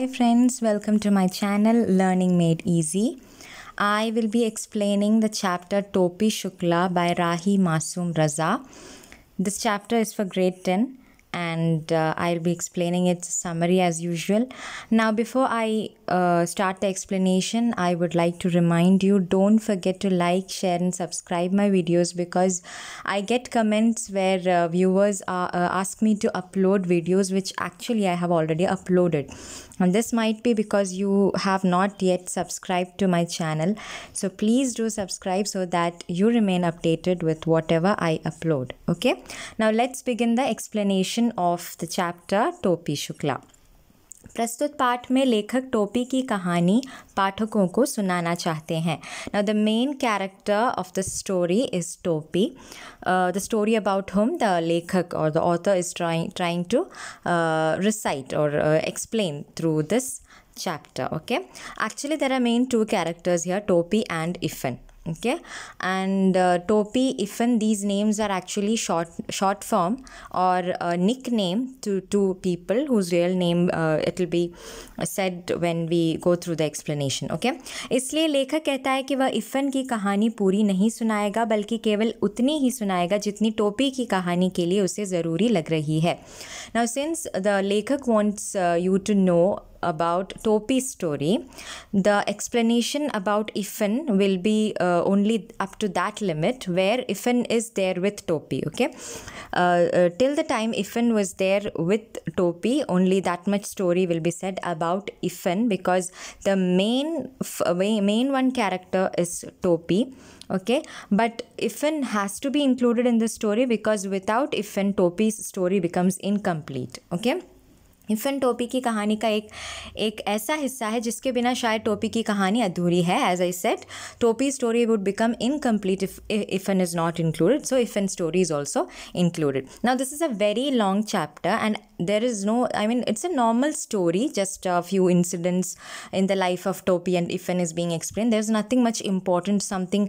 Hi friends, welcome to my channel Learning Made Easy. I will be explaining the chapter Topi Shukla by Rahi Masoom Raza. This chapter is for grade 10 and I'll be explaining its summary as usual. Now before I start the explanation, I would like to remind you, don't forget to like, share and subscribe my videos because I get comments where viewers ask me to upload videos which actually I have already uploaded. And this might be because you have not yet subscribed to my channel. So please do subscribe so that you remain updated with whatever I upload. Okay. Now let's begin the explanation of the chapter Topi Shukla. प्रस्तुत पाठ में लेखक टोपी की कहानी पाठकों को सुनाना चाहते हैं. Now the main character of the story is Topi. The story about whom the लेखक or the author is trying to recite or explain through this chapter. Okay. Actually there are main two characters here, Topi and Ifan. Okay, and Topi, Ifan, these names are actually short form or a nickname to two people whose real name it will be said when we go through the explanation. Okay, इसलिए लेखक कहता है कि वह इफ़न की कहानी पूरी नहीं सुनाएगा बल्कि केवल उतनी ही सुनाएगा जितनी टोपी की कहानी के लिए उसे ज़रूरी लग रही है. Now since the लेखक wants you to know about Topi's story, the explanation about Ifan will be only up to that limit where Ifan is there with Topi. Okay, till the time Ifan was there with Topi, only that much story will be said about Ifan because the main one character is Topi. Okay, but Ifan has to be included in the story because without Ifan, Topi's story becomes incomplete. Okay. इफ़न टोपी की कहानी का एक ऐसा हिस्सा है जिसके बिना शायद टोपी की कहानी अधूरी है. As I said, Topi story would become incomplete if Iffen is not included, so Iffen story is also included. Now this is a very long chapter and there is no, I mean, it's a normal story, just a few incidents in the life of Topi and Ifan is being explained. There's nothing much important, something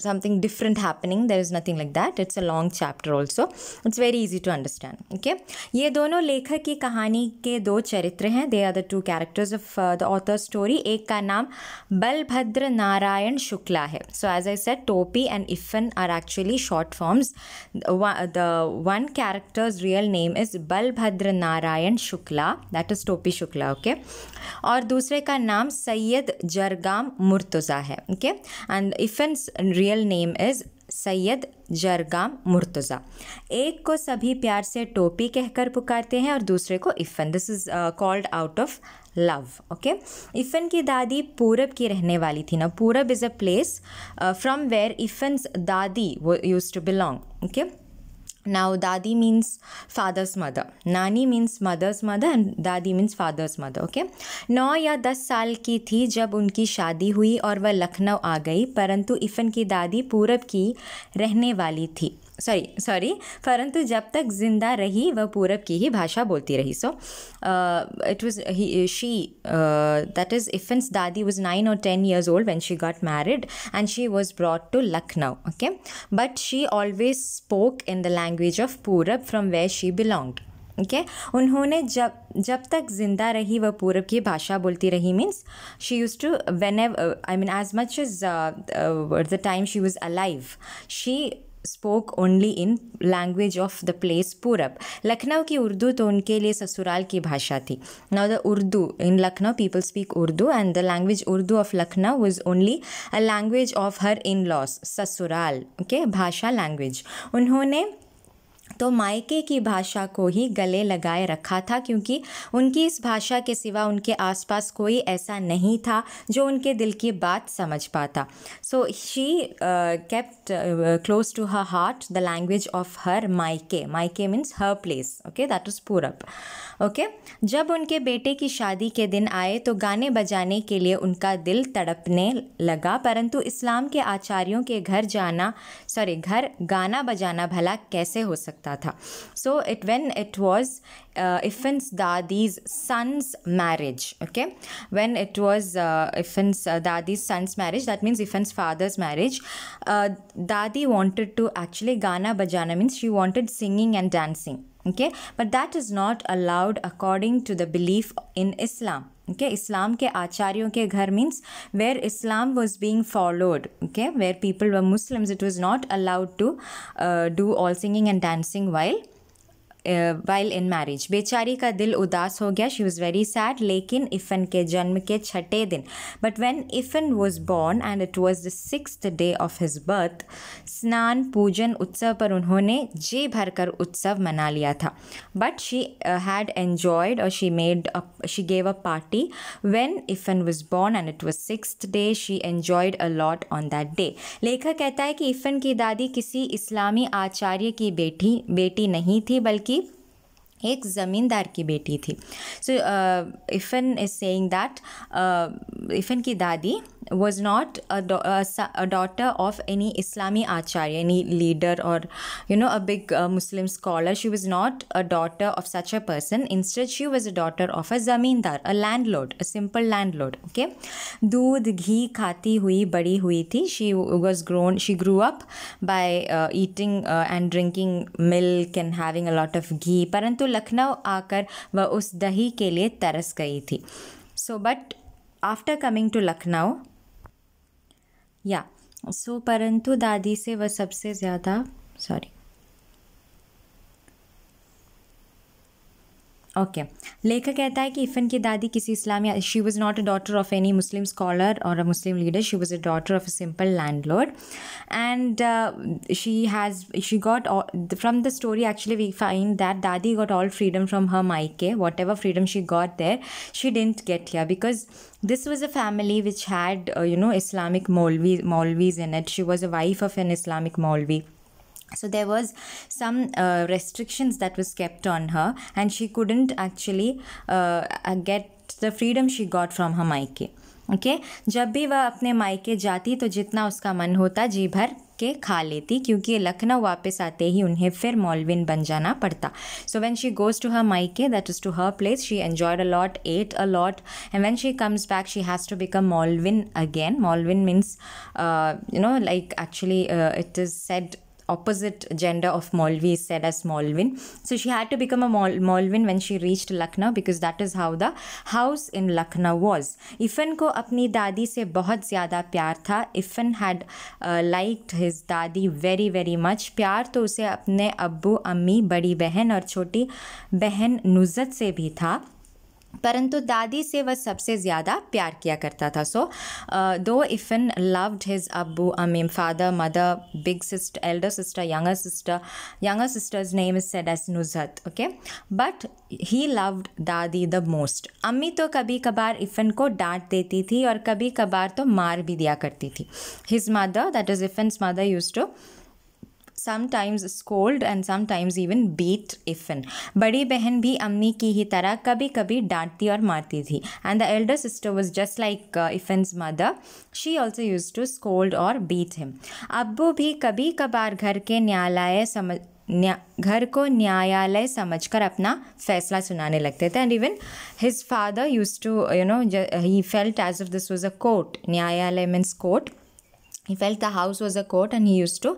something different happening. There is nothing like that. It's a long chapter also. It's very easy to understand. Okay, ये दोनों लेखक की कहानी के दो चरित्र हैं. They are the two characters of the author's story. एक का नाम बलभद्र नारायण शुक्ला है. So as I said, Topi and Ifan are actually short forms. The one character's real name is Balabhadra Narayan Shukla, that is Topi Shukla. Okay, और दूसरे का नाम सैयद जरगाम मुर्तज़ा है. Okay, and Ifan's real name is Syed Zargham Murtaza. एक को सभी प्यार से टोपी कहकर पुकारते हैं और दूसरे को Iffen. This is called out of love. Okay, Iffen की दादी पूरब की रहने वाली थी ना. Purab is a place from where Iffen's dadi used to belong. Okay, now dadi means father's mother, nani means mother's mother and dadi means father's mother. Okay, 9 या 10 साल की थी जब उनकी शादी हुई और वह लखनऊ आ गई, परंतु इफ़न की दादी पूरब की रहने वाली थी. परंतु जब तक जिंदा रही वह पूरब की ही भाषा बोलती रही. So it was that is Iffan's dadi was 9 or 10 years old when she got married and she was brought to Lucknow. Okay, but she always spoke in the language of Purab from where she belonged. Okay, उन्होंने जब तक जिंदा रही वह पूरब की भाषा बोलती रही means she used to, whenever, I mean as much as the time she was alive, she spoke only in language of the place Purab. Lucknow की उर्दू तो उनके लिए ससुराल की भाषा थी. Now the Urdu in Lucknow, people speak Urdu and the language Urdu of Lucknow was only a language of her in-laws, ससुराल. Okay, भाषा, language. उन्होंने तो मायके की भाषा को ही गले लगाए रखा था क्योंकि उनकी इस भाषा के सिवा उनके आसपास कोई ऐसा नहीं था जो उनके दिल की बात समझ पाता. So she kept close to her heart the language of her मायके. मायके means her place. Okay, that was पूरब. Okay, जब उनके बेटे की शादी के दिन आए तो गाने बजाने के लिए उनका दिल तड़पने लगा, परंतु इस्लाम के आचार्यों के घर गाना बजाना भला कैसे हो सकता था. So when it was Iffan's dadi's son's marriage. Okay, when it was Iffan's dadi's son's marriage, that means Iffan's father's marriage, dadi wanted to actually, gana bajana means she wanted singing and dancing. okay, but that is not allowed according to the belief in Islam. Okay, Islam के आचार्यों के घर means where Islam was being followed, okay, where people were Muslims, it was not allowed to do all singing and dancing while in marriage. बेचारी का दिल उदास हो गया, she was very sad. लेकिन इफ़न के जन्म के छठे दिन, but when Ifan was born and it was the 6th day of his birth, स्नान पूजन उत्सव पर उन्होंने जी भरकर उत्सव मना लिया था. But she had enjoyed, or she gave a party when Ifan was born and it was 6th day. She enjoyed a lot on that day. लेखक कहता है कि इफ़न की दादी किसी इस्लामी आचार्य की बेटी नहीं थी, बल्कि एक ज़मींदार की बेटी थी. सो इफ़न इज सेइंग दैट इफ़न की दादी was not a daughter of any Islami acharya, any leader, or a big Muslim scholar. She was not a daughter of such a person. Instead, she was a daughter of a zamindar, a landlord, a simple landlord. Okay, दूध घी खाती हुई बड़ी हुई थी. She grew up by eating and drinking milk and having a lot of ghee. परंतु लखनऊ आकर वह उस दही के लिए तरस गई थी. So, but after coming to Lucknow, परंतु दादी से वह सबसे ज़्यादा लेखक कहता है कि इफ़न की दादी किसी इस्लामी, she was not a daughter of any Muslim scholar और a Muslim leader. She was a daughter of a simple landlord, and she got all, from the story actually we find that Dadi got all freedom from her maike. Whatever freedom she got there, she didn't get here, because this was a family which had Islamic Maulvis in it. She was a wife of an Islamic Maulvi. So there was some restrictions that was kept on her, and she couldn't actually get the freedom she got from her maike. Okay, जब भी वह अपने मायके जाती तो जितना उसका मन होता जी भर के खा लेती, क्योंकि लखनऊ वापस आते ही उन्हें फिर मौलविन बन जाना पड़ता. So when she goes to her maike, that is to her place, she enjoyed a lot, ate a lot, and when she comes back she has to become Maulvin again. Maulvin means like actually it is said opposite gender of Maulvi is said as Maulvin. So she had to become a Maulvin when she reached Lucknow, because that is how the house in Lucknow was. Ifan को अपनी दादी से बहुत ज़्यादा प्यार था. Ifan had liked his दादी very very much. प्यार तो उसे अपने अब्बू, अम्मी, बड़ी बहन और छोटी बहन नुज़त से भी था, परंतु दादी से वह सबसे ज़्यादा प्यार किया करता था. सो दो इफ़न loved his abbu, ammi, father, mother, big sister, elder sister, younger sister's name is said as Nuzhat. Okay, but he loved dadi the most. अम्मी तो कभी कभार इफ़न को डांट देती थी और कभी कभार तो मार भी दिया करती थी. His mother, that is Iffen's mother, used to sometimes scold and sometimes even beat Ifan. बड़ी बहन भी अम्मी की ही तरह कभी कभी डांटती और मारती थी. And the elder sister was just like Ifan's mother. She also used to scold or beat him. अब्बू भी कभी कभार घर को न्यायालय समझकर अपना फैसला सुनाने लगते थे. And even his father used to, he felt as if this was a court. न्यायालय means court. He felt the house was a court, and he used to,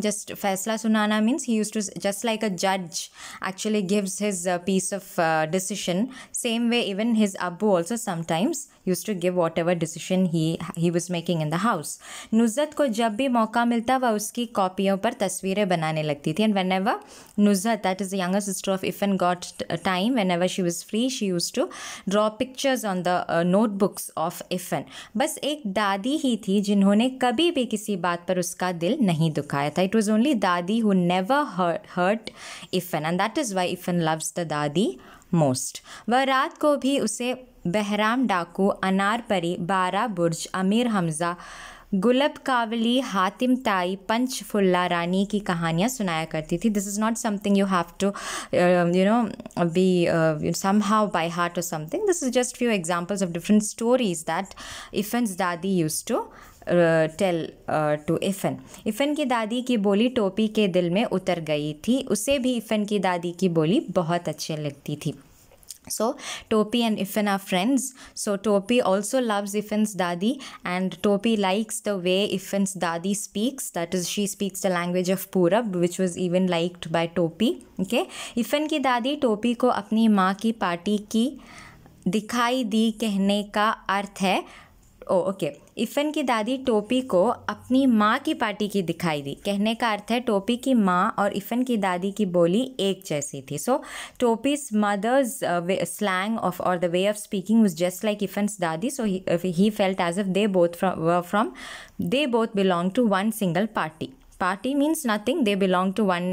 just faisla sunana means he used to, just like a judge actually gives his piece of decision, same way even his Abbu also sometimes used to give whatever decision he was making in the house. नुज़त को जब भी मौका मिलता वह उसकी कॉपियों पर तस्वीरें बनाने लगती थी. And whenever Nuzhat, that is the younger sister of Ifan, got time, whenever she was free, she used to draw pictures on the notebooks of Ifan. बस एक दादी ही थी जिन्होंने कभी भी किसी बात पर उसका दिल नहीं दुखाया था. It was only दादी who never hurt Ifan, and that is why Ifan loves the दादी most. वह रात को भी उसे बहराम डाकू, अनार परी, बारा बुर्ज, अमीर हमज़ा, गुलब कावली, हातिम ताई, पंच फुल्ला रानी की कहानियाँ सुनाया करती थी. This is not something you have to be somehow by heart or something. This is just few examples of different stories that Ifan's दादी used to टेल टू इफ़न. इफ़न की दादी की बोली टोपी के दिल में उतर गई थी. उसे भी इफ़न की दादी की बोली बहुत अच्छी लगती थी. So Topi and Ifen are friends. So Topi also loves Ifen's dadi, and Topi likes the way Ifen's dadi speaks. That is, she speaks the language of Purab, which was even liked by Topi. Okay, Ifen की दादी टोपी को अपनी माँ की party की दिखाई दी कहने का अर्थ है, ओके, इफ़न की दादी टोपी को अपनी माँ की पार्टी की दिखाई दी कहने का अर्थ है टोपी की माँ और इफ़न की दादी की बोली एक जैसी थी. So Topi's mother's slang of और the way of speaking was just like Iffen's dadi. So he felt as if they both belong to one single party. Party means nothing. They belong to one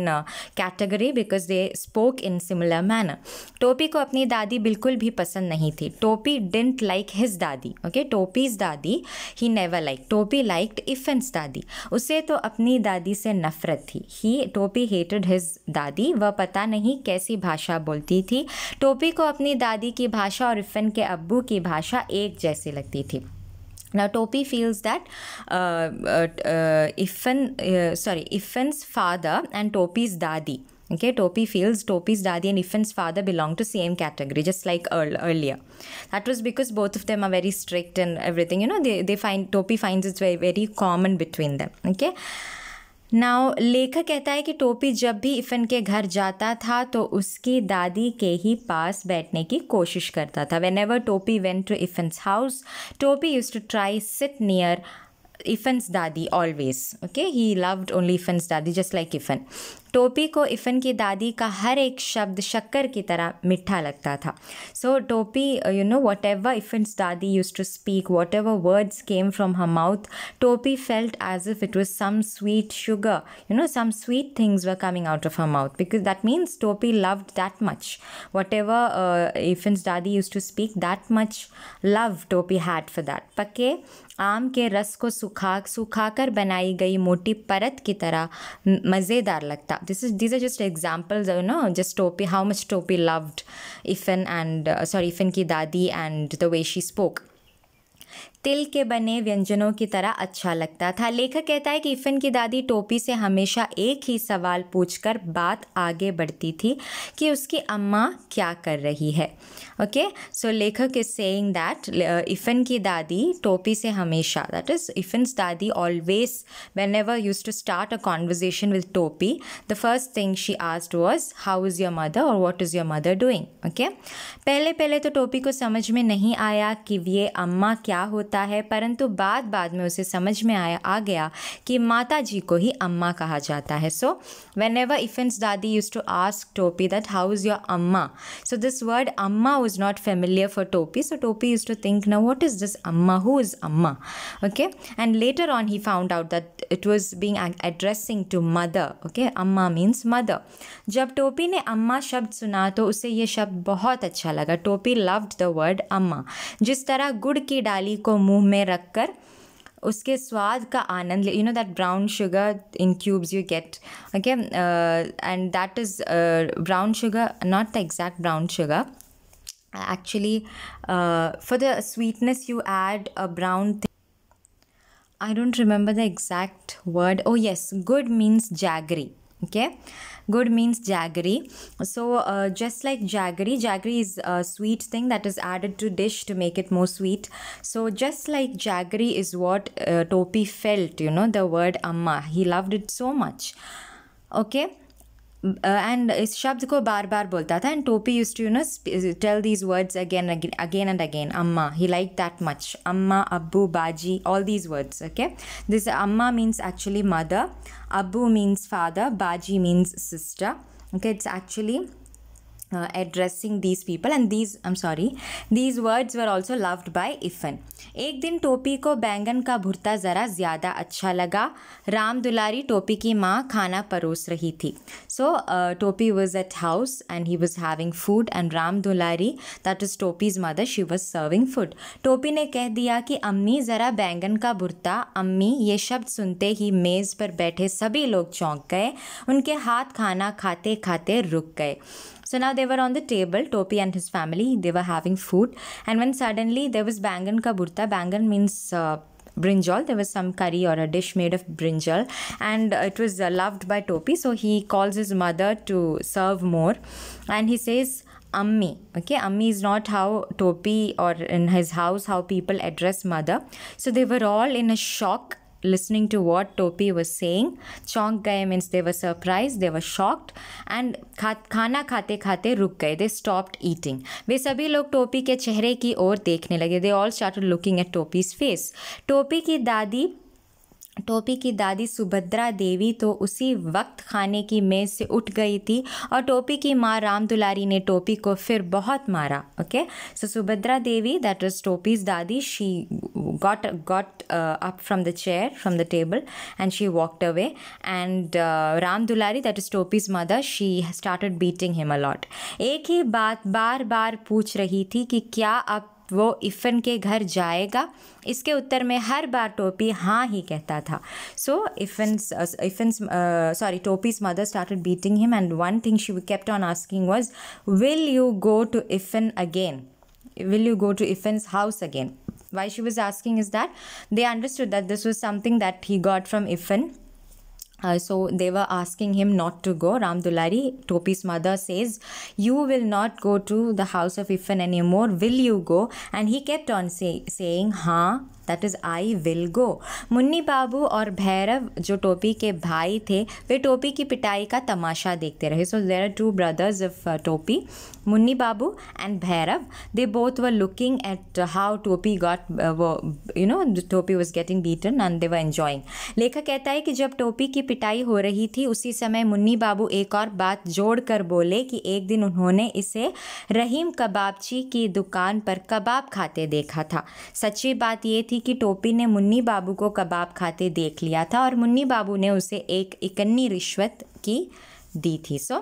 category because they spoke in similar manner. टोपी को अपनी दादी बिल्कुल भी पसंद नहीं थी. टोपी didn't like his दादी. Okay, टोपीज दादी he never liked. टोपी liked Ifen's दादी. उसे तो अपनी दादी से नफरत थी. टोपी hated his दादी. वह पता नहीं कैसी भाषा बोलती थी. टोपी को अपनी दादी की भाषा और इफ़न के अब्बू की भाषा एक जैसी लगती थी. Now Topi feels that Ifen's father and Topi's dadi. Okay, Topi feels Topi's dadi and Ifen's father belong to same category, just like earlier. That was because both of them are very strict and everything. You know, Topi finds it's very, very common between them. Okay. Now लेखक कहता है कि टोपी जब भी इफ़न के घर जाता था तो उसकी दादी के ही पास बैठने की कोशिश करता था. Whenever Topi went to Iffen's house, Topi used to try sit near Iffen's dadi always. Okay, he loved only Iffen's dadi just like इफ़न. टोपी को इफ़न की दादी का हर एक शब्द शक्कर की तरह मीठा लगता था. So Topi, you know, whatever Iffen's dadi use to speak, whatever words came from her mouth, Topi felt as if it was some sweet sugar. You know, some sweet things were coming out of her mouth, because that means Topi loved that much. Whatever Ifen's daddy used to speak, that much love Topi had for that. पके आम के रस को सुखाकर बनाई गई मोटी परत की तरह मज़ेदार लगता. These are just examples, you know, just Topi, how much Topi loved Ifen की दादी and the way she spoke. तिल के बने व्यंजनों की तरह अच्छा लगता था. लेखक कहता है कि इफ़न की दादी टोपी से हमेशा एक ही सवाल पूछकर बात आगे बढ़ती थी कि उसकी अम्मा क्या कर रही है. ओके, सो लेखक इज सेइंग दैट इफ़न की दादी टोपी से हमेशा, that is Iffen's dadi always whenever use to start a conversation with Topi, the first thing she asked was how is your mother और what is your mother doing. Okay, पहले तो टोपी को समझ में नहीं आया कि ये अम्मा क्या होता है, परंतु बाद में उसे समझ में आ गया कि माता जी को ही अम्मा कहा जाता है. So when ever Iffen's dadi use to ask टोपी दैट हाउ इज़ योर अम्मा, सो दिस वर्ड अम्मा was not familiar for Topi, so Topi used to think, now what is this amma, who is amma? Okay, and later on he found out that it was being addressing to mother. Okay, amma means mother. जब टोपी ने अम्मा शब्द सुना तो उसे ये शब्द बहुत अच्छा लगा. टोपी loved the word अम्मा. जिस तरह गुड़ की डाली को मुंह में रखकर उसके स्वाद का आनंद, you know, that brown sugar in cubes you get, okay, and that is brown sugar, not the exact brown sugar. Actually, for the sweetness you add a brown thing. I don't remember the exact word. Oh yes, good means jaggery. Okay, good means jaggery. So just like jaggery is a sweet thing that is added to dish to make it more sweet. So just like jaggery is what Topi felt, you know, the word amma. He loved it so much. Okay. And इस शब्द को बार बार बोलता था. And Topi used to, you know, tell these words again and again. अम्मा, he like that much. अम्मा, अब्बू, बाजी, all these words. Okay, this amma means actually mother, abbu means father, baji means sister. Okay, it's actually addressing these people, and these words were also loved by Ifen. एक दिन टोपी को बैंगन का भुर्ता ज़रा ज़्यादा अच्छा लगा. राम दुलारी, टोपी की माँ, खाना परोस रही थी. So टोपी was at house and he was having food, and Ram Dulari, that is टोपी's mother, she was serving food. टोपी ने कह दिया कि अम्मी ज़रा बैंगन का भुर्ता. अम्मी ये शब्द सुनते ही मेज़ पर बैठे सभी लोग चौंक गए. उनके हाथ खाना खाते खाते रुक गए. So now they were on the table, Topi and his family, they were having food, and when suddenly there was bangan ka burta. Bangan means brinjal. There was some curry or a dish made of brinjal, and it was loved by Topi, so he calls his mother to serve more, and he says, Ammi. Okay, Ammi is not how Topi or in his house how people address mother. So they were all in a shock listening to what Topi was saying. Chonk gaye means they were surprised, they were shocked, and खाना खाते खाते रुक गए. They stopped eating. वे सभी लोग टोपी के चेहरे की ओर देखने लगे. They all started looking at Topi's face. टोपी की दादी सुभद्रा देवी तो उसी वक्त खाने की मेज़ से उठ गई थी और टोपी की माँ राम दुलारी ने टोपी को फिर बहुत मारा. Okay, so Subhadra Devi, that is Topi's dadi, she got up from the chair, from the table, and she walked away. And Ram Dulari, that is Topi's mother, she started beating him a lot. एक ही बात बार बार पूछ रही थी कि क्या अब वो इफ़न के घर जाएगा. इसके उत्तर में हर बार टोपी हाँ ही कहता था. सो Topi's mother started beating him, and one thing she kept on asking was, will you go to Iffen again? Will you go to Iffen's house again? Why she was asking is that they understood that this was something that he got from Iffen. So they were asking him not to go. Ram Dulari, Topi's mother, says, you will not go to the house of Iffen anymore. Will you go? And he kept on saying, हाँ, that is I will go. Munni बाबू और भैरव जो टोपी के भाई थे वे टोपी की पिटाई का तमाशा देखते रहे. So there are two brothers of Topi, Munni Babu and Bhairav. They both were looking at how Topi got, Topi was getting beaten, and they were enjoying. लेखक कहता है कि जब टोपी की पिटाई हो रही थी उसी समय मुन्नी बाबू एक और बात जोड़ कर बोले कि एक दिन उन्होंने इसे रहीम कबाबची की दुकान पर कबाब खाते देखा था. सच्ची बात ये थी कि टोपी ने मुन्नी बाबू को कबाब खाते देख लिया था और मुन्नी बाबू ने उसे एक इकन्नी रिश्वत की दी थी. सो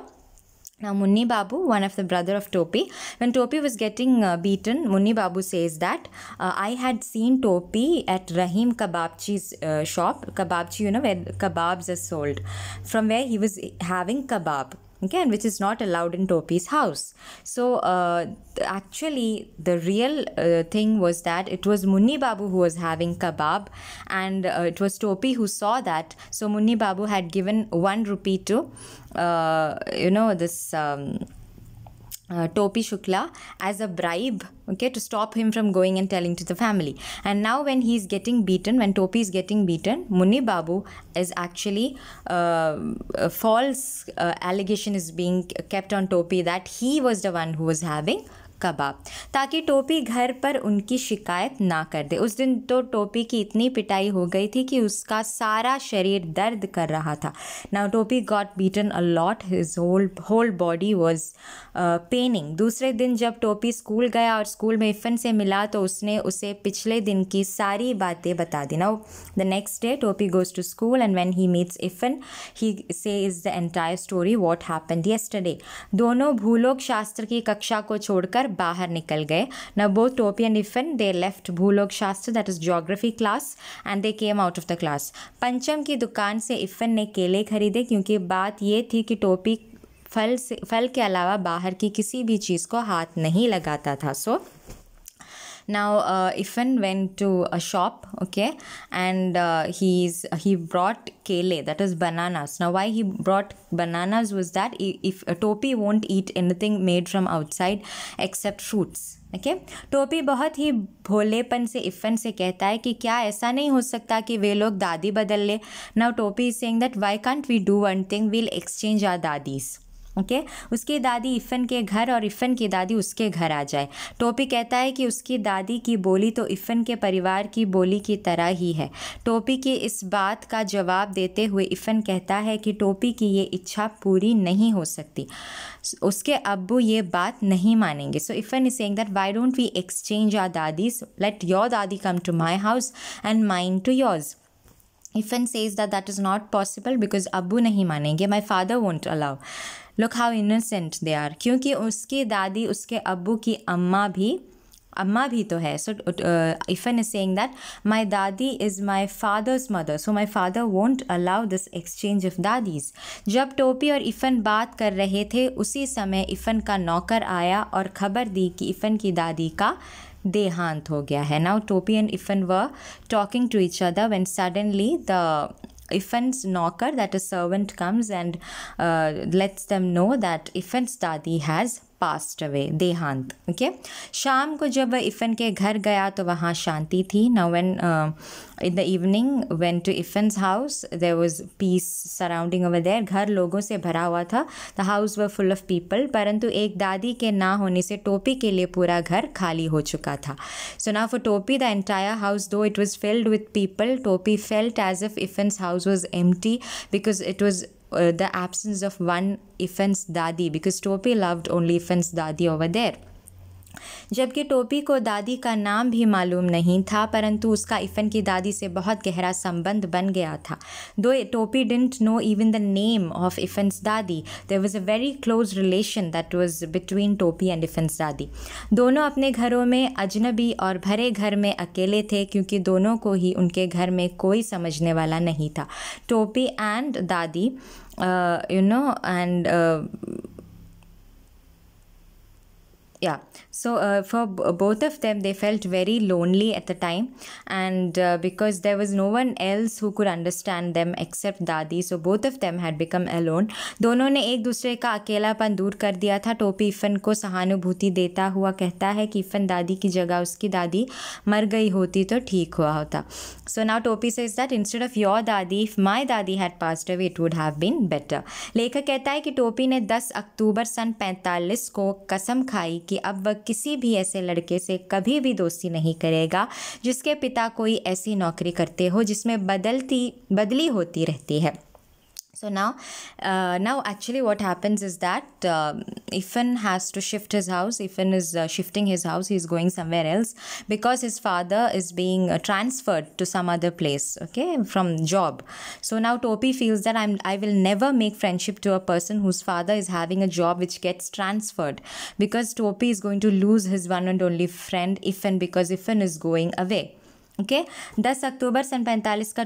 now Munni Babu, one of the brother of Topi, when Topi was getting beaten, Munni Babu says that I had seen Topi at Rahim Kababchi's shop. Kababchi, where kebabs are sold, from where he was having kebab. Okay, and which is not allowed in Topi's house. So actually the real thing was that it was Munni Babu who was having kebab, and it was Topi who saw that. So Munni Babu had given 1 rupee to this Topi Shukla as a bribe, okay, to stop him from going and telling to the family. And now when he's getting beaten, when Topi is getting beaten, Munni Babu is actually a false allegation is being kept on Topi that he was the one who was having कबाब, ताकि टोपी घर पर उनकी शिकायत ना कर दे. उस दिन तो टोपी की इतनी पिटाई हो गई थी कि उसका सारा शरीर दर्द कर रहा था. Now Topi got beaten a lot, his whole body was paining. दूसरे दिन जब टोपी स्कूल गया और स्कूल में इफ़न से मिला तो उसने उसे पिछले दिन की सारी बातें बता दी. Now the next day Topi goes to school and when he meets Iffen he says the entire story what happened yesterday. दोनों भूलोक शास्त्र की कक्षा को छोड़कर बाहर निकल गए. Now both Topi and Iffen, they left भूलोक शास्त्र, that is geography class, and they came out of the class. पंचम की दुकान से इफ़न ने केले खरीदे क्योंकि बात ये थी कि टोपी फल के अलावा बाहर की किसी भी चीज़ को हाथ नहीं लगाता था. So now Iffen went to a shop, okay, and he brought kele, that is bananas. Now why he brought bananas was that if Topi won't eat anything made from outside except fruits. Okay? टोपी बहुत ही भोलेपन से इफ़न से कहता है कि क्या ऐसा नहीं हो सकता कि वे लोग दादी बदल ले. Now Topi is saying that why can't we do one thing, we'll exchange our dadis. Okay, उसकी दादी इफ़न के घर और इफ़न की दादी उसके घर आ जाए. टोपी कहता है कि उसकी दादी की बोली तो इफ़न के परिवार की बोली की तरह ही है. टोपी की इस बात का जवाब देते हुए इफ़न कहता है कि टोपी की ये इच्छा पूरी नहीं हो सकती, उसके अब्बू ये बात नहीं मानेंगे. So Iffen is saying that why don't we exchange our dadis, let your dadi come to my house and mine to yours. Iffen says that is not possible because अब्बू नहीं मानेंगे, my father won't allow. Look how innocent they are. क्योंकि उसकी दादी उसके अब्बू की अम्मा भी तो है. So Iffen is saying that my dadi is my father's mother, so my father won't allow this exchange of dadis. जब टोपी और इफ़न बात कर रहे थे उसी समय इफ़न का नौकर आया और खबर दी कि इफ़न की दादी का देहांत हो गया है. Now Topi and Iffen were talking to each other when suddenly the Iffen's knocker, that a servant, comes and lets them know that Iffen's dadi has passed away, देहांत. Okay, शाम को जब वह इफ़न के घर गया तो वहाँ शांति थी. Now when in the evening went to Iffan's house, there was peace surrounding over there. घर लोगों से भरा हुआ था. The house were full of people. परंतु एक दादी के ना होने से टोपी के लिए पूरा घर खाली हो चुका था. So now for Topi, the entire house, though it was filled with people, Topi felt as if Iffan's house was empty because it was the absence of one Iffan's dadi, because Topi loved only Iffan's dadi over there. जबकि टोपी को दादी का नाम भी मालूम नहीं था, परंतु उसका इफ़न की दादी से बहुत गहरा संबंध बन गया था. Though Topi didn't know even the name of Iffen's dadi, there was a very close relation that was between Topi and Iffen's dadi. दोनों अपने घरों में अजनबी और भरे घर में अकेले थे, क्योंकि दोनों को ही उनके घर में कोई समझने वाला नहीं था. टोपी एंड दादी yeah, so for both of them, they felt very lonely at the time, and because there was no one else who could understand them except दादी, so both of them had become alone. दोनों ने एक दूसरे का अकेलापन दूर कर दिया था. टोपी इफ़न को सहानुभूति देता हुआ कहता है कि इफ़न दादी की जगह उसकी दादी मर गई होती तो ठीक हुआ होता. So now Topi says that instead of your दादी, if my दादी had passed away, it would have been better. लेखक कहता है कि टोपी ने 10 अक्टूबर सन 45 को कसम खाई कि अब वह किसी भी ऐसे लड़के से कभी भी दोस्ती नहीं करेगा जिसके पिता कोई ऐसी नौकरी करते हो जिसमें बदली होती रहती है. So now actually what happens is that Iffan has to shift his house. Iffan is shifting his house. He's going somewhere else because his father is being transferred to some other place, okay, from job. So now Topi feels that I will never make friendship to a person whose father is having a job which gets transferred, because Topi is going to lose his one and only friend Iffan, because Iffan is going away. Okay 10 अक्टूबर सन 45 का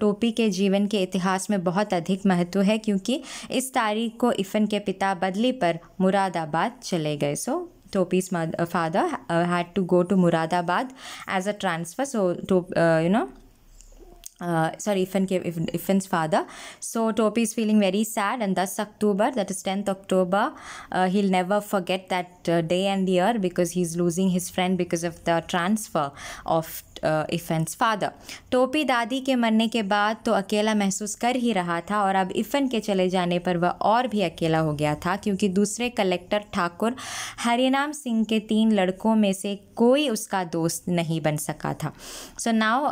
टोपी के जीवन के इतिहास में बहुत अधिक महत्व है, क्योंकि इस तारीख को इफ़न के पिता बदली पर मुरादाबाद चले गए. सो टोपी's father had to go to Muradabad as a transfer. So Iffan's father. So Topi is feeling very sad, and thus October, that is 10th October, he'll never forget that day and year, because he's losing his friend because of the transfer of Iffen's father. Topi दादी के मरने के बाद तो अकेला महसूस कर ही रहा था, और अब इफ़न के चले जाने पर वह और भी अकेला हो गया था, क्योंकि दूसरे कलेक्टर ठाकुर हरिनाम सिंह के 3 लड़कों में से कोई उसका दोस्त नहीं बन सका था. सो नाउ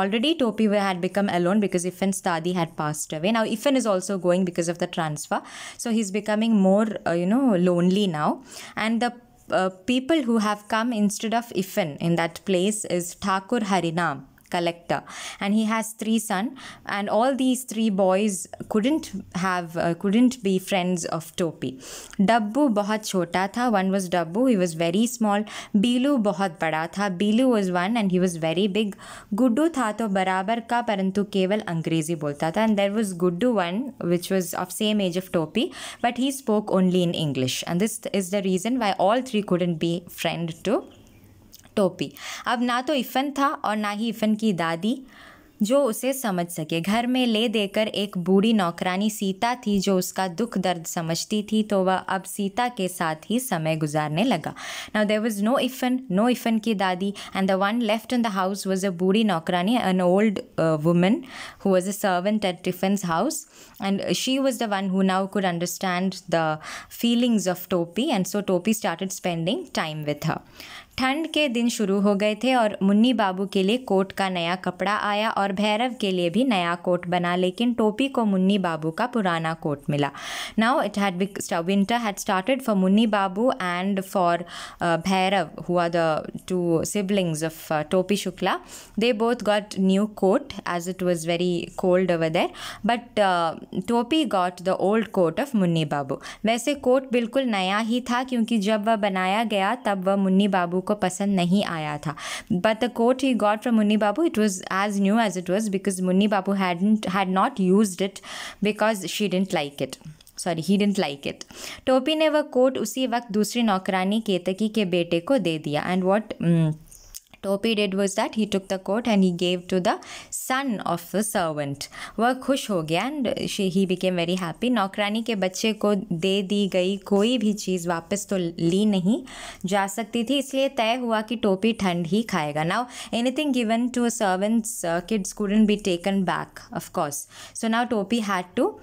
ऑलरेडी टोपी had become alone because Iffan's dadi had passed away. Now Iffan is also going because of the transfer, so he's becoming more lonely now. And the people who have come instead of Iffan in that place is Thakur Harinam, collector, and he has 3 sons, and all these 3 boys couldn't be friends of Topi. Dabbu बहुत छोटा था. One was Dabbu, he was very small. Bilu बहुत बड़ा था. Bilu was one and he was very big. Guddu था तो बराबर का, परंतु केवल अंग्रेजी बोलता था. And there was Guddu one which was of same age of Topi, but he spoke only in English, and this is the reason why all 3 couldn't be friend to टोपी. अब ना तो इफ़न था और ना ही इफ़न की दादी जो उसे समझ सके. घर में ले देकर एक बूढ़ी नौकरानी सीता थी जो उसका दुख दर्द समझती थी, तो वह अब सीता के साथ ही समय गुजारने लगा. Now there was no Iffen की दादी, and the one left in the house was a बूढ़ी नौकरानी, an old woman who was a servant at Iffen's house, and she was the one who now could understand the feelings of Topi, and so Topi started spending time with her. ठंड के दिन शुरू हो गए थे और मुन्नी बाबू के लिए कोट का नया कपड़ा आया और भैरव के लिए भी नया कोट बना, लेकिन टोपी को मुन्नी बाबू का पुराना कोट मिला. Now it had winter had started for Munni Babu and for Bhairav, who are the 2 siblings of Topi Shukla. They both got new coat as it was very cold over there, but Topi got the old coat of Munni Babu. वैसे coat बिल्कुल नया ही था, क्योंकि जब वह बनाया गया तब वह मुन्नी बाबू को पसंद नहीं आया था. But the coat he got from Munni Babu, it was as new as it was, because Munni Babu had not used it because he didn't like it. टोपी ने वह कोट उसी वक्त दूसरी नौकरानी केतकी के बेटे को दे दिया. And what Topi did was that he took the coat and he gave to the son of the servant. वह खुश हो गया and he became very happy. नौकरानी के बच्चे को दे दी गई कोई भी चीज़ वापस तो ली नहीं जा सकती थी, इसलिए तय हुआ कि टोपी ठंड ही खाएगा. Now anything given to a servant's kids couldn't be taken back, of course. So now Topi had to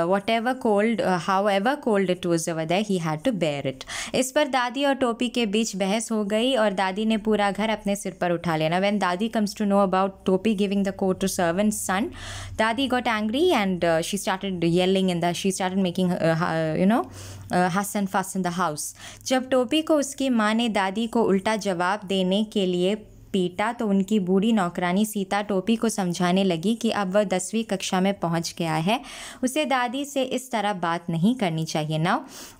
whatever cold, however cold it was over there, he had to bear it. इस पर दादी और टोपी के बीच बहस हो गई और दादी ने पूरा घर अपने सिर पर उठा लिया. When Dadi comes to know about Topi giving the coat to servant's son, Dadi got angry and she started yelling and she started making huss and fuss in the house. जब टोपी को उसकी माँ ने दादी को उल्टा जवाब देने के लिए पीटा तो उनकी बूढ़ी नौकरानी सीता टोपी को समझाने लगी कि अब वह 10वीं कक्षा में पहुंच गया है, उसे दादी से इस तरह बात नहीं करनी चाहिए. Now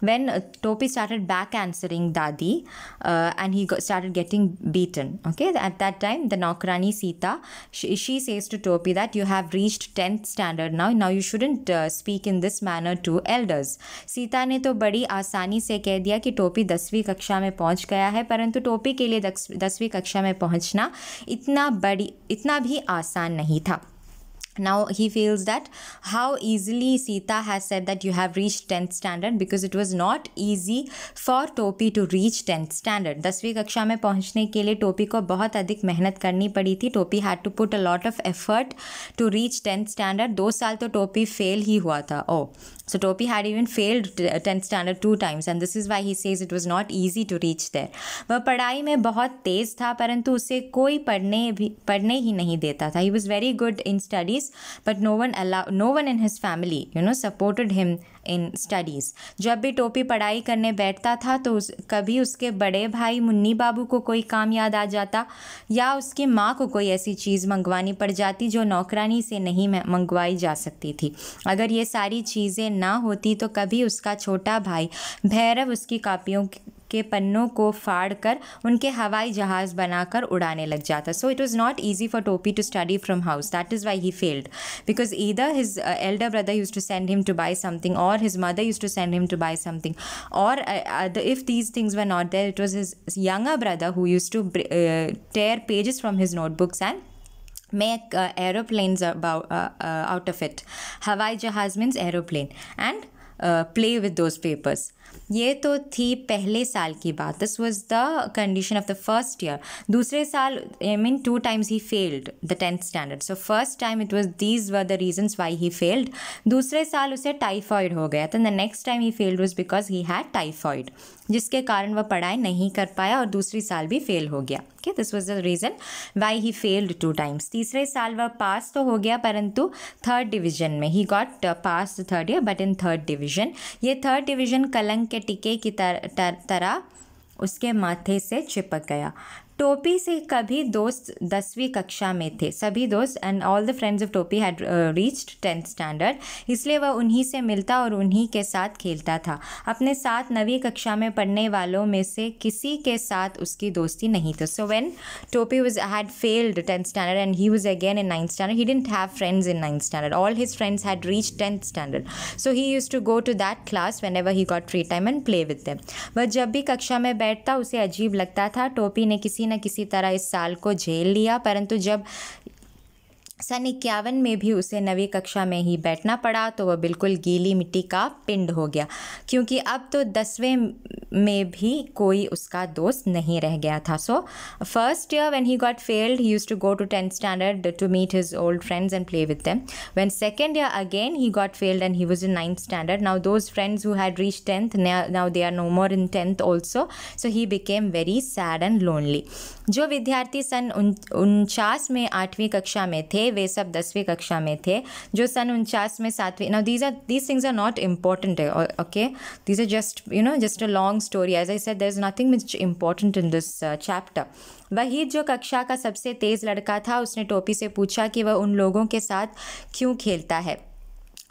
when Topi started back answering Dadi and he started getting beaten, okay, at that time the नौकरानी Sita she says to Topi that you have reached 10th standard now you shouldn't speak in this manner to elders. Sita ने तो बड़ी आसानी से कह दिया कि टोपी 10वीं कक्षा में पहुंच गया है, परंतु टोपी के लिए 10वीं कक्षा में पहुंचना इतना भी आसान नहीं था. Now he feels that how easily Sita has said that you have reached 10th standard, because it was not easy for Topi to reach 10th standard. 10वीं कक्षा में पहुंचने के लिए टोपी को बहुत अधिक मेहनत करनी पड़ी थी. Topi had to put a lot of effort to reach 10th standard. 2 साल तो टोपी फेल ही हुआ था. So Topi had even failed 10th standard 2 times and this is why he says it was not easy to reach there. वह पढ़ाई में बहुत तेज़ था परंतु उसे कोई पढ़ने ही नहीं देता था. He was very good in studies but no one in his family supported him in studies. जब भी टोपी पढ़ाई करने बैठता था तो कभी उसके बड़े भाई मुन्नी बाबू को कोई काम याद आ जाता या उसकी माँ को कोई ऐसी चीज़ मंगवानी पड़ जाती जो नौकरानी से नहीं मंगवाई जा सकती थी. अगर ये सारी चीज़ें ना होती तो कभी उसका छोटा भाई भैरव उसकी कॉपियों के पन्नों को फाड़कर उनके हवाई जहाज बनाकर उड़ाने लग जाता. So it was not easy for Topi to study from house. That is why he failed, because either his elder brother used to send him to buy something or his mother used to send him to buy something, or if these things were not there, it was his younger brother who used to tear pages from his notebooks and make aeroplanes out of it. हवाई जहाज means aeroplane and play with those papers. ये तो थी पहले साल की बात. This was the condition of the first year. दूसरे साल, I mean 2 times he failed the 10th standard. So first time it was, these were the reasons why he failed. दूसरे साल उसे टाइफॉइड हो गया था. The next time he failed was because he had typhoid, जिसके कारण वह पढ़ाई नहीं कर पाया और दूसरी साल भी फेल हो गया. Okay, this was the reason why he failed 2 times. तीसरे साल वह पास तो हो गया परंतु 3rd डिवीजन में. He got passed the 3rd year but in 3rd division. ये 3rd division कलंक के टिके की तरह उसके माथे से चिपक गया. टोपी से कभी दोस्त 10वीं कक्षा में थे. सभी दोस्त and all the friends of टोपी हैड रीच्ड 10th स्टैंडर्ड, इसलिए वह उन्हीं से मिलता और उन्हीं के साथ खेलता था. अपने साथ 9वीं कक्षा में पढ़ने वालों में से किसी के साथ उसकी दोस्ती नहीं थी. सो व्हेन टोपी had failed 10th standard and he was again in 9th standard, he didn't have friends in 9th standard. All his friends had reached 10th standard. So he used to go to that class whenever he got free time and play with them. वह जब भी कक्षा में बैठता उसे अजीब लगता था. टोपी ने किसी न किसी तरह इस साल को झेल लिया, परंतु जब सन 51 में भी उसे 9वीं कक्षा में ही बैठना पड़ा तो वह बिल्कुल गीली मिट्टी का पिंड हो गया, क्योंकि अब तो 10वें में भी कोई उसका दोस्त नहीं रह गया था. So first year when he got failed he used to go to 10th standard to meet his old friends and play with them. When second year again he got failed and he was in 9th standard. Now those friends who had reached 10th now they are no more in 10th also. So he became very sad and lonely. जो विद्यार्थी सन 49 में 8वीं कक्षा में थे वे सब 10वीं कक्षा में थे. जो सन 49 में 7वीं, now these things are not important, okay, these are just a long story. As I said, there is nothing much important in this chapter. वही जो कक्षा का सबसे तेज़ लड़का था उसने टोपी से पूछा कि वह उन लोगों के साथ क्यों खेलता है.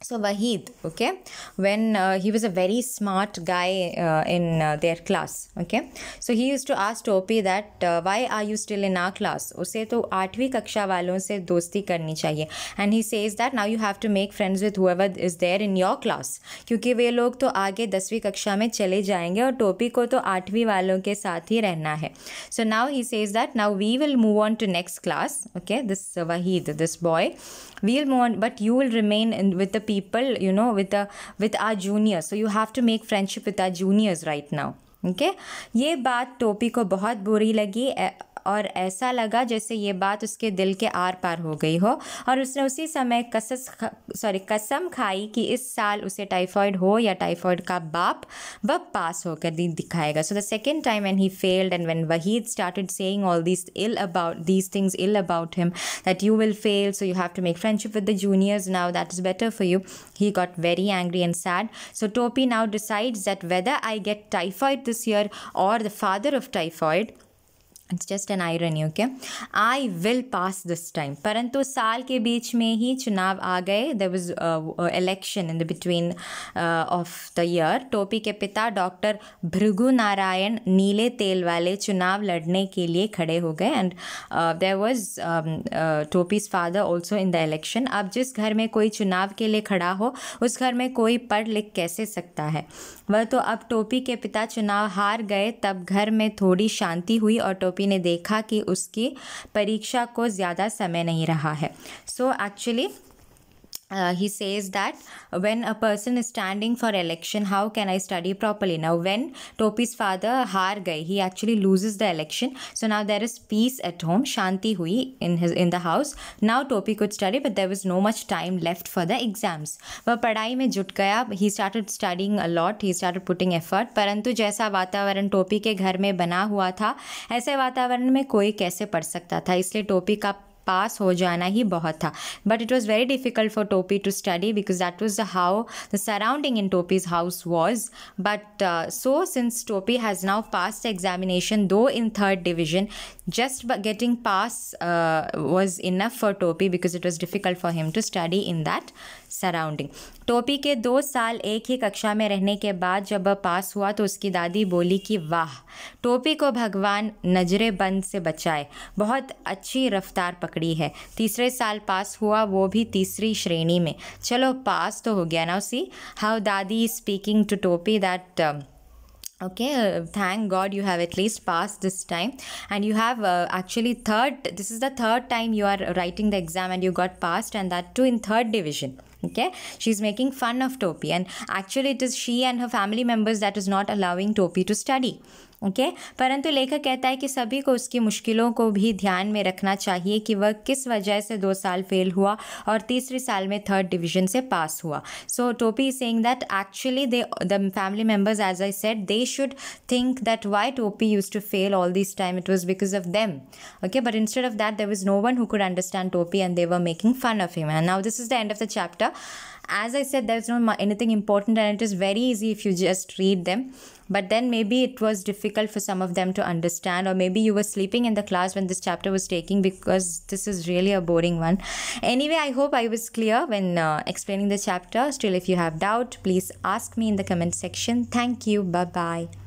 So Wahid, okay, when he was a very smart guy in their class, okay, so he used to ask Topi that why are you still in our class? उसे तो 8वीं कक्षा वालों से दोस्ती करनी चाहिए, and he says that now you have to make friends with whoever is there in your class, क्योंकि वे लोग तो आगे 10वीं कक्षा में चले जाएंगे और टोपी को तो 8वीं वालों के साथ ही रहना है. So now he says that now we will move on to next class, okay, this Wahid, this boy, we'll move on, but you will remain with the people, you know, with our juniors, so you have to make friendship with our juniors right now, okay. ये बात टोपी को बहुत बुरी लगी और ऐसा लगा जैसे ये बात उसके दिल के आर पार हो गई हो, और उसने उसी समय कसम खाई कि इस साल उसे टाइफॉइड हो या टाइफॉइड का बाप वह पास होकर दिखाएगा. So the second time when he failed and when Waheed started saying all these things ill about him, that you will fail, so you have to make friendship with the juniors now, that is better for you, he got very angry and sad. So Topi now decides that whether I get typhoid this year or the father of typhoid, it's just an irony, okay, I will pass this time. परंतु साल के बीच में ही चुनाव आ गए. There was election in the between of the year. टोपी के पिता doctor Bhrigu Narayan नीले तेल वाले चुनाव लड़ने के लिए खड़े हो गए, and there was टोपी's father also in the election. अब जिस घर में कोई चुनाव के लिए खड़ा हो उस घर में कोई पढ़ लिख कैसे सकता है. वह तो अब टोपी के पिता चुनाव हार गए, तब घर में थोड़ी शांति हुई और टोपी ने देखा कि उसकी परीक्षा को ज़्यादा समय नहीं रहा है. So actually he says that when a person is standing for election, how can I study properly? Now when Topi's father हार गए, he actually loses the election, so now there is peace at home, शांति हुई in the house. Now Topi could study, but there was no much time left for the exams. वह पढ़ाई में जुट गया, he started studying a lot, he started putting effort. परंतु जैसा वातावरण टोपी के घर में बना हुआ था, ऐसे वातावरण में कोई कैसे पढ़ सकता था, इसलिए टोपी का पास हो जाना ही बहुत था. But it was very difficult for Topi to study because that was how the surrounding in Topi's house was. But so since Topi has now passed the examination, though in 3rd division, just getting pass was enough for Topi because it was difficult for him to study in that surrounding. टोपी के 2 साल एक ही कक्षा में रहने के बाद जब वह पास हुआ तो उसकी दादी बोली कि वाह, टोपी को भगवान नजरे बंद से बचाए, बहुत अच्छी रफ्तार पकड़ी है. 3रे साल पास हुआ, वो भी 3री श्रेणी में. चलो पास तो हो गया. नाउ सी हाउ दादी इज स्पीकिंग टू टोपी that okay, thank God you have at least passed this time, and you have actually this is the 3rd time you are writing the exam and you got passed, and that too in 3rd division. Okay, she's making fun of Topi, and actually it is she and her family members that is not allowing Topi to study. Okay परंतु लेखक कहता है कि सभी को उसकी मुश्किलों को भी ध्यान में रखना चाहिए कि वह किस वजह से 2 साल फेल हुआ और 3रे साल में 3rd डिवीजन से पास हुआ. So Topi is saying that actually the family members, as I said, they should think that why Topi used to fail all this time, it was because of them. Okay, but instead of that there was no one who could understand Topi and they were making fun of him. And now this is the end of the chapter. As I said, there's no anything important, and it is very easy if you just read them. But then maybe it was difficult for some of them to understand, or maybe you were sleeping in the class when this chapter was taking, because this is really a boring one. Anyway, I hope I was clear when explaining the chapter. Still, if you have doubt, please ask me in the comment section. Thank you. Bye-bye.